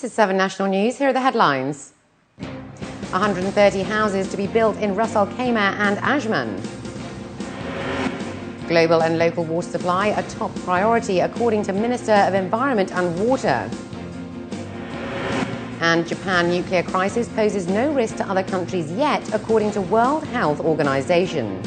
This is 7 National News. Here are the headlines. 130 houses to be built in Ras Al Khaimah and Ajman. Global and local water supply a top priority, according to Minister of Environment and Water. And Japan nuclear crisis poses no risk to other countries yet, according to World Health Organization.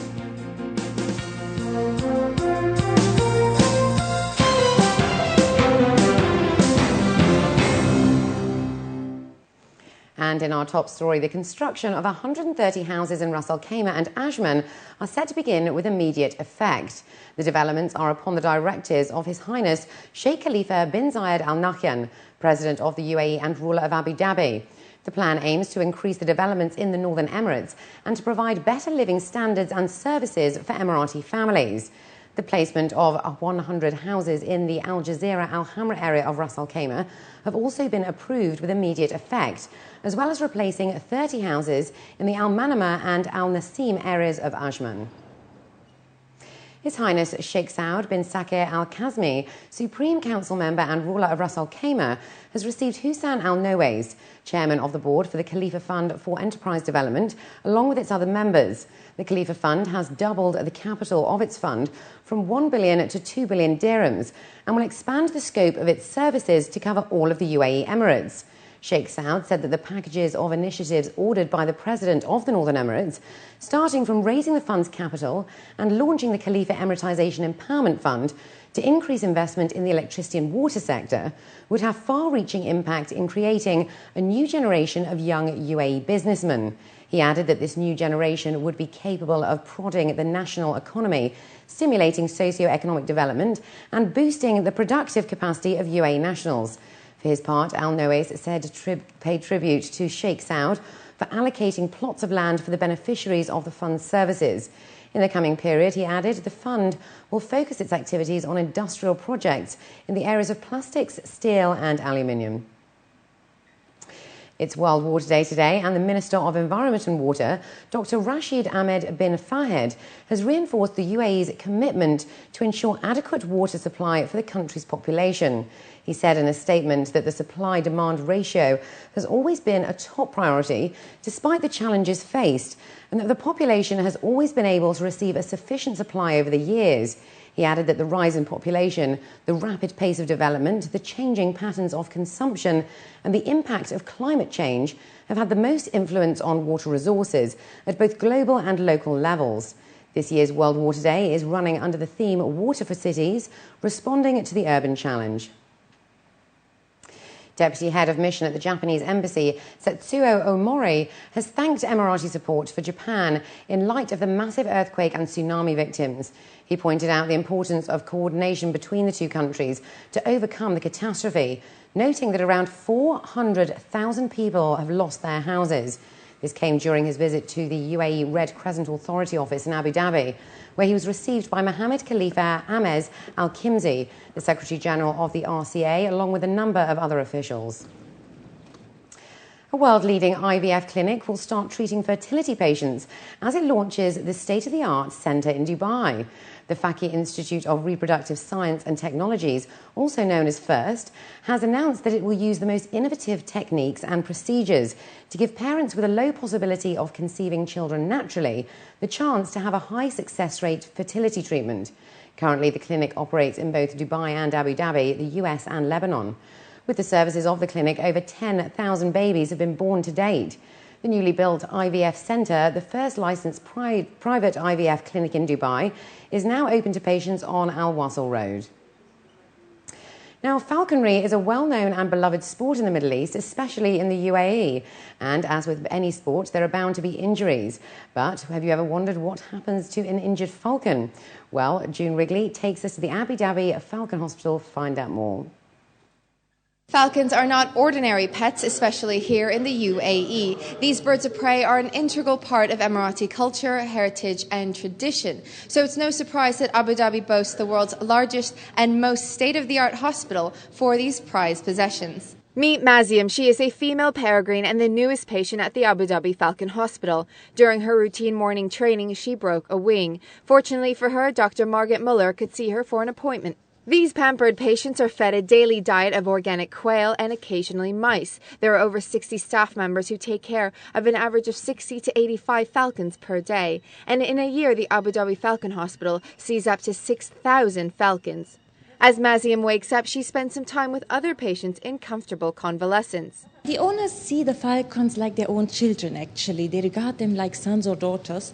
And in our top story, the construction of 130 houses in Ras Al Khaimah and Ajman are set to begin with immediate effect. The developments are upon the directives of His Highness Sheikh Khalifa bin Zayed Al Nahyan, President of the UAE and ruler of Abu Dhabi. The plan aims to increase the developments in the Northern Emirates and to provide better living standards and services for Emirati families. The placement of 100 houses in the Al Jazeera Al Hamra area of Ras Al Khaimah have also been approved with immediate effect, as well as replacing 30 houses in the Al Manama and Al Nasim areas of Ajman. His Highness Sheikh Saud bin Sakir Al Kazmi, Supreme Council member and ruler of Ras Al Khaimah, has received Hussein Al Nowais, chairman of the board for the Khalifa Fund for Enterprise Development, along with its other members. The Khalifa Fund has doubled the capital of its fund from 1 billion to 2 billion dirhams and will expand the scope of its services to cover all of the UAE Emirates. Sheikh Saud said that the packages of initiatives ordered by the President of the Northern Emirates, starting from raising the fund's capital and launching the Khalifa Emiratization Empowerment Fund to increase investment in the electricity and water sector, would have far-reaching impact in creating a new generation of young UAE businessmen. He added that this new generation would be capable of prodding the national economy, stimulating socio-economic development and boosting the productive capacity of UAE nationals. For his part, Al Nowais said paid tribute to Sheikh Saud for allocating plots of land for the beneficiaries of the fund's services. In the coming period, he added, the fund will focus its activities on industrial projects in the areas of plastics, steel and aluminium. It's World Water Day today, and the Minister of Environment and Water, Dr. Rashid Ahmed bin Fahed, has reinforced the UAE's commitment to ensure adequate water supply for the country's population. He said in a statement that the supply-demand ratio has always been a top priority despite the challenges faced, and that the population has always been able to receive a sufficient supply over the years. He added that the rise in population, the rapid pace of development, the changing patterns of consumption and the impact of climate change have had the most influence on water resources at both global and local levels. This year's World Water Day is running under the theme Water for Cities, responding to the urban challenge. Deputy Head of Mission at the Japanese Embassy, Setsuo Omori, has thanked Emirati support for Japan in light of the massive earthquake and tsunami victims. He pointed out the importance of coordination between the two countries to overcome the catastrophe, noting that around 400,000 people have lost their houses. This came during his visit to the UAE Red Crescent Authority office in Abu Dhabi, where he was received by Mohammed Khalifa Ahmez Al-Kimzi, the Secretary-General of the RCA, along with a number of other officials. A world-leading IVF clinic will start treating fertility patients as it launches the state-of-the-art centre in Dubai. The Faki Institute of Reproductive Science and Technologies, also known as FIRST, has announced that it will use the most innovative techniques and procedures to give parents with a low possibility of conceiving children naturally the chance to have a high success rate fertility treatment. Currently, the clinic operates in both Dubai and Abu Dhabi, the US and Lebanon. With the services of the clinic, over 10,000 babies have been born to date. The newly built IVF centre, the first licensed private IVF clinic in Dubai, is now open to patients on Al Wasl Road. Now, falconry is a well-known and beloved sport in the Middle East, especially in the UAE. And as with any sport, there are bound to be injuries. But have you ever wondered what happens to an injured falcon? Well, June Wrigley takes us to the Abu Dhabi Falcon Hospital to find out more. Falcons are not ordinary pets, especially here in the UAE. These birds of prey are an integral part of Emirati culture, heritage and tradition. So it's no surprise that Abu Dhabi boasts the world's largest and most state-of-the-art hospital for these prized possessions. Meet Maziam. She is a female peregrine and the newest patient at the Abu Dhabi Falcon Hospital. During her routine morning training, she broke a wing. Fortunately for her, Dr. Margaret Muller could see her for an appointment. These pampered patients are fed a daily diet of organic quail and occasionally mice. There are over 60 staff members who take care of an average of 60 to 85 falcons per day. And in a year, the Abu Dhabi Falcon Hospital sees up to 6,000 falcons. As Maziam wakes up, she spends some time with other patients in comfortable convalescence. The owners see the falcons like their own children, actually. They regard them like sons or daughters.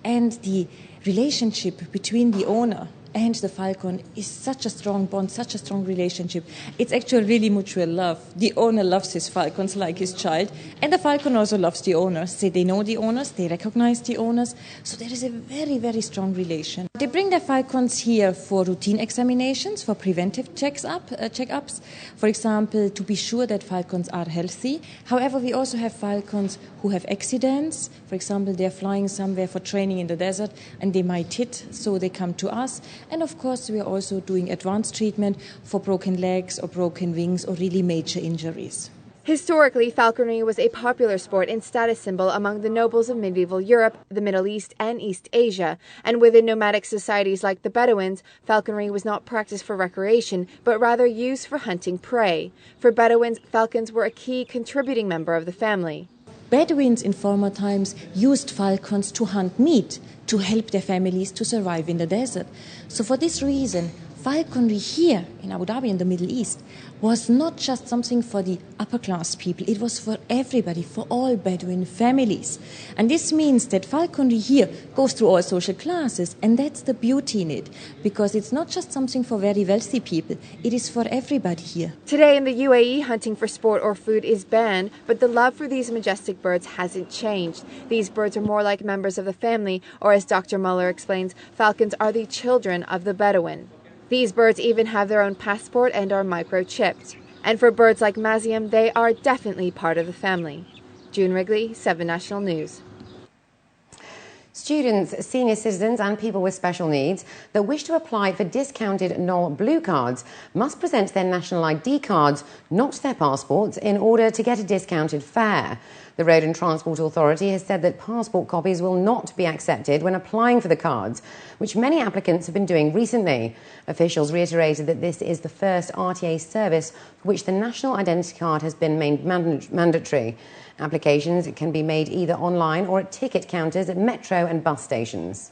And the relationship between the owner and the falcon is such a strong bond, such a strong relationship. It's actually really mutual love. The owner loves his falcons like his child, and the falcon also loves the owners. They know the owners, they recognize the owners, so there is a very, very strong relation. They bring their falcons here for routine examinations, for preventive checkups, for example, to be sure that falcons are healthy. However, we also have falcons who have accidents. For example, they're flying somewhere for training in the desert and they might hit, so they come to us. And of course, we are also doing advanced treatment for broken legs or broken wings or really major injuries. Historically, falconry was a popular sport and status symbol among the nobles of medieval Europe, the Middle East, and East Asia. And within nomadic societies like the Bedouins, falconry was not practiced for recreation, but rather used for hunting prey. For Bedouins, falcons were a key contributing member of the family. Bedouins in former times used falcons to hunt meat, to help their families to survive in the desert. So for this reason, falconry here in Abu Dhabi in the Middle East was not just something for the upper class people, it was for everybody, for all Bedouin families. And this means that falconry here goes through all social classes, and that's the beauty in it, because it's not just something for very wealthy people, it is for everybody here. Today in the UAE, hunting for sport or food is banned, but the love for these majestic birds hasn't changed. These birds are more like members of the family, or as Dr. Muller explains, falcons are the children of the Bedouin. These birds even have their own passport and are microchipped. And for birds like Maziam, they are definitely part of the family. June Wrigley, 7 National News. Students, senior citizens and people with special needs that wish to apply for discounted Knoll Blue cards must present their national ID cards, not their passports, in order to get a discounted fare. The Road and Transport Authority has said that passport copies will not be accepted when applying for the cards, which many applicants have been doing recently. Officials reiterated that this is the first RTA service for which the national identity card has been made mandatory. Applications can be made either online or at ticket counters at metro and bus stations.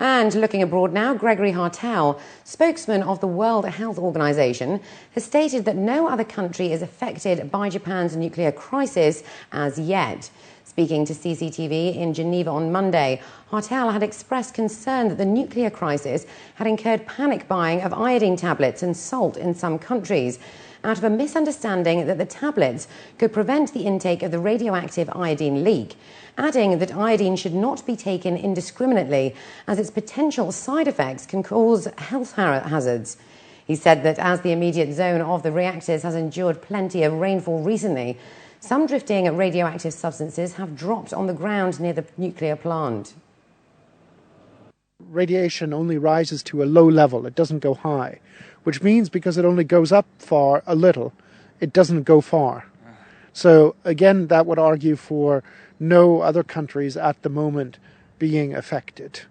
And looking abroad now, Gregory Hartel, spokesman of the World Health Organization, has stated that no other country is affected by Japan's nuclear crisis as yet. Speaking to CCTV in Geneva on Monday, Hartel had expressed concern that the nuclear crisis had incurred panic buying of iodine tablets and salt in some countries, out of a misunderstanding that the tablets could prevent the intake of the radioactive iodine leak, adding that iodine should not be taken indiscriminately as its potential side effects can cause health hazards. He said that as the immediate zone of the reactors has endured plenty of rainfall recently, some drifting radioactive substances have dropped on the ground near the nuclear plant. Radiation only rises to a low level, it doesn't go high, which means because it only goes up far a little, it doesn't go far. So again, that would argue for no other countries at the moment being affected.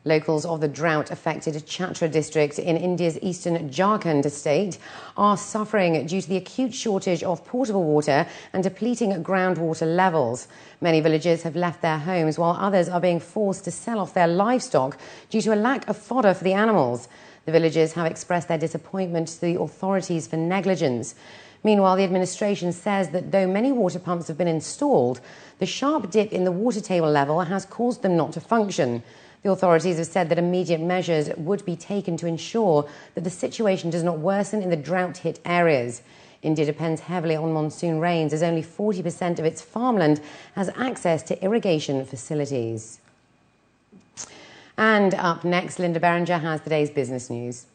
Locals of the drought-affected Chhatra district in India's eastern Jharkhand state are suffering due to the acute shortage of potable water and depleting groundwater levels. Many villagers have left their homes, while others are being forced to sell off their livestock due to a lack of fodder for the animals. The villagers have expressed their disappointment to the authorities for negligence. Meanwhile, the administration says that though many water pumps have been installed, the sharp dip in the water table level has caused them not to function. The authorities have said that immediate measures would be taken to ensure that the situation does not worsen in the drought-hit areas. India depends heavily on monsoon rains, as only 40% of its farmland has access to irrigation facilities. And up next, Linda Berenger has today's business news.